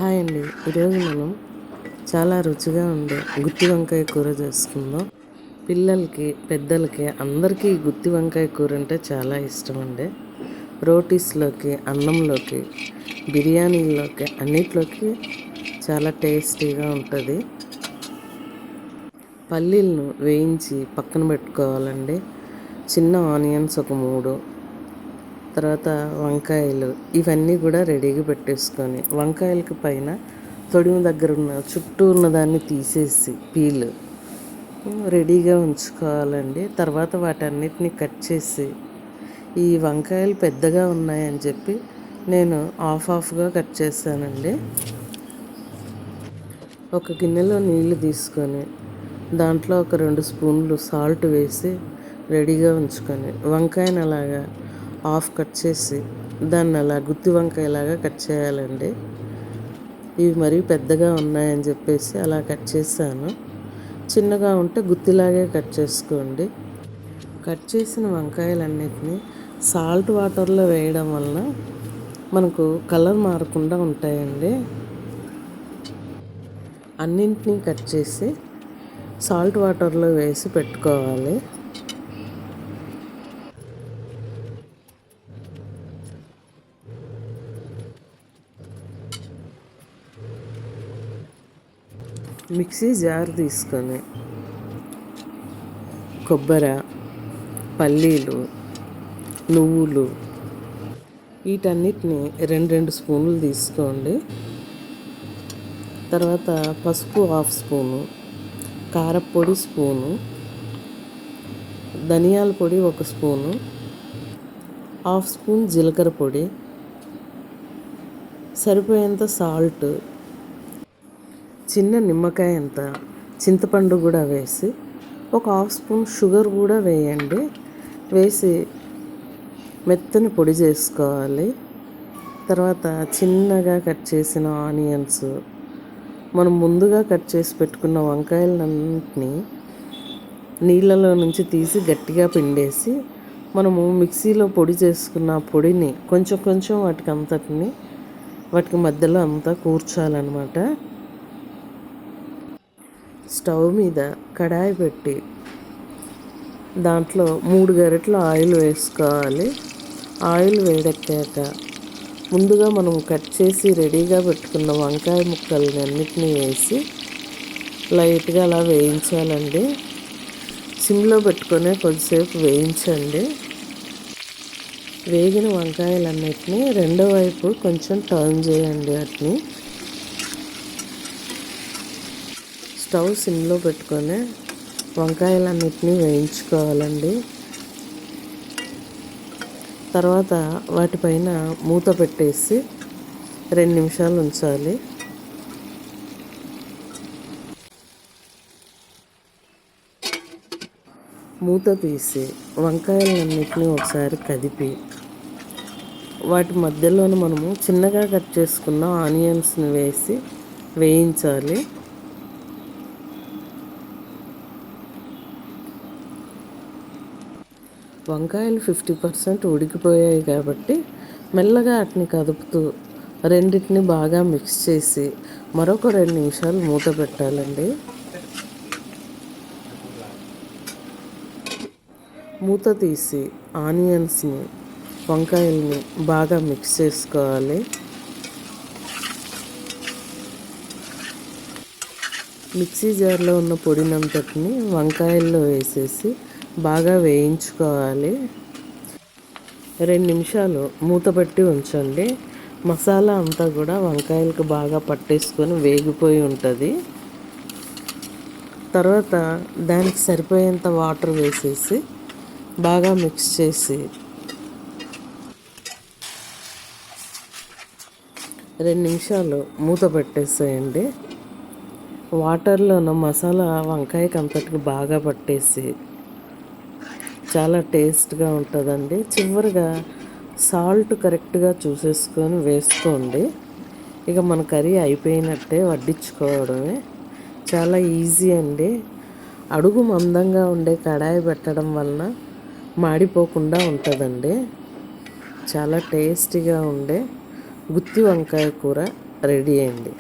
Hi అండి. ఈరోజు మనం చాలా రుచిగా ఉండే గుత్తి వంకాయ కూర చేసుకుందాం. పిల్లలకి పెద్దలకి అందరికీ గుత్తి వంకాయ కూర అంటే చాలా ఇష్టం అండి. రోటీస్లోకి, అన్నంలోకి, బిర్యానీలోకి అన్నిట్లోకి చాలా టేస్టీగా ఉంటుంది. పల్లీలను వేయించి పక్కన పెట్టుకోవాలండి. చిన్న ఆనియన్స్ ఒక 3, తర్వాత వంకాయలు ఇవన్నీ కూడా రెడీగా పెట్టేసుకొని, వంకాయలకి పైన తొడిమ దగ్గర ఉన్న చుట్టూ ఉన్నదాన్ని తీసేసి పీల్ రెడీగా ఉంచుకోవాలండి. తర్వాత వాటన్నిటిని కట్ చేసి, ఈ వంకాయలు పెద్దగా ఉన్నాయని చెప్పి నేను హాఫ్గా కట్ చేశానండి. ఒక గిన్నెలో నీళ్లు తీసుకొని దాంట్లో ఒక 2 స్పూన్లు సాల్ట్ వేసి రెడీగా ఉంచుకొని, వంకాయను అలాగా హాఫ్ కట్ చేసి దాన్ని అలా గుత్తి వంకాయలాగా కట్ చేయాలండి. ఇవి మరీ పెద్దగా ఉన్నాయని చెప్పేసి అలా కట్ చేశాను. చిన్నగా ఉంటే గుత్తిలాగే కట్ చేసుకోండి. కట్ చేసిన వంకాయలన్నిటినీ సాల్ట్ వాటర్లో వేయడం వలన మనకు కలర్ మారకుండా ఉంటాయండి. అన్నింటినీ కట్ చేసి సాల్ట్ వాటర్లో వేసి పెట్టుకోవాలి. మిక్సీ జార్ తీసుకొని కొబ్బరి, పల్లీలు, నువ్వులు వీటన్నిటిని 2 స్పూన్లు తీసుకోండి. తర్వాత పసుపు 1/2 స్పూను, కారపొడి స్పూను, ధనియాల పొడి 1 స్పూను, 1/2 స్పూన్ జీలకర్ర పొడి, సరిపోయేంత సాల్ట్, చిన్న నిమ్మకాయ అంత చింతపండు కూడా వేసి ఒక 1/2 స్పూన్ షుగర్ కూడా వేయండి. వేసి మెత్తని పొడి చేసుకోవాలి. తర్వాత చిన్నగా కట్ చేసిన ఆనియన్స్, మనం ముందుగా కట్ చేసి పెట్టుకున్న వంకాయలన్నింటినీ నీళ్ళలో నుంచి తీసి గట్టిగా పిండేసి మనము మిక్సీలో పొడి చేసుకున్న పొడిని కొంచెం కొంచెం వాటికి మధ్యలో అంతా కూర్చాలన్నమాట. స్టవ్ మీద కడాయి పెట్టి దాంట్లో 3 గరిటెల ఆయిల్ వేసుకోవాలి. ఆయిల్ వేడెక్కాక ముందుగా మనం కట్ చేసి రెడీగా పెట్టుకున్న వంకాయ ముక్కల్ని అన్నిటినీ వేసి లైట్గా అలా వేయించాలండి. సిమ్లో పెట్టుకొని కొద్దిసేపు వేయించండి. వేగిన వంకాయలన్నిటినీ రెండో వైపు కొంచెం టర్న్ చేయండి. వాటిని స్టవ్ సిమ్లో పెట్టుకొని వంకాయలన్నిటినీ వేయించుకోవాలండి. తర్వాత వాటిపైన మూత పెట్టేసి 2 నిమిషాలు ఉంచాలి. మూత తీసి వంకాయలన్నిటినీ ఒకసారి కదిపి వాటి మధ్యలోనే మనము చిన్నగా కట్ చేసుకున్న ఆనియన్స్ని వేసి వేయించాలి. వంకాయలు 50% ఉడికిపోయాయి కాబట్టి మెల్లగా వాటిని కదుపుతూ రెండింటిని బాగా మిక్స్ చేసి మరొక 2 నిమిషాలు మూత పెట్టాలండి. మూత తీసి ఆనియన్స్ని, వంకాయల్ని బాగా మిక్స్ చేసుకోవాలి. మిక్సీ జార్లో ఉన్న పొడినంతటిని వంకాయల్లో వేసేసి బాగా వేయించుకోవాలి. 2 నిమిషాలు మూత పెట్టి ఉంచండి. మసాలా అంతా కూడా వంకాయలకు బాగా పట్టేసుకొని వేగిపోయి ఉంటుంది. తర్వాత దానికి సరిపోయేంత వాటర్ వేసేసి బాగా మిక్స్ చేసి 2 నిమిషాలు మూత పెట్టేసేయండి. వాటర్లో ఉన్న మసాలా వంకాయకి అంతటికి బాగా పట్టేసి చాలా టేస్ట్గా ఉంటుందండి. చివరిగా సాల్ట్ కరెక్ట్గా చూసేసుకొని వేసుకోండి. ఇక మన కర్రీ అయిపోయినట్టే, వడ్డించుకోవడమే. చాలా ఈజీ అండి. అడుగు మందంగా ఉండే కడాయి పెట్టడం వలన మాడిపోకుండా ఉంటుందండి. చాలా టేస్టీగా ఉండే గుత్తి వంకాయ కూర రెడీ అయింది.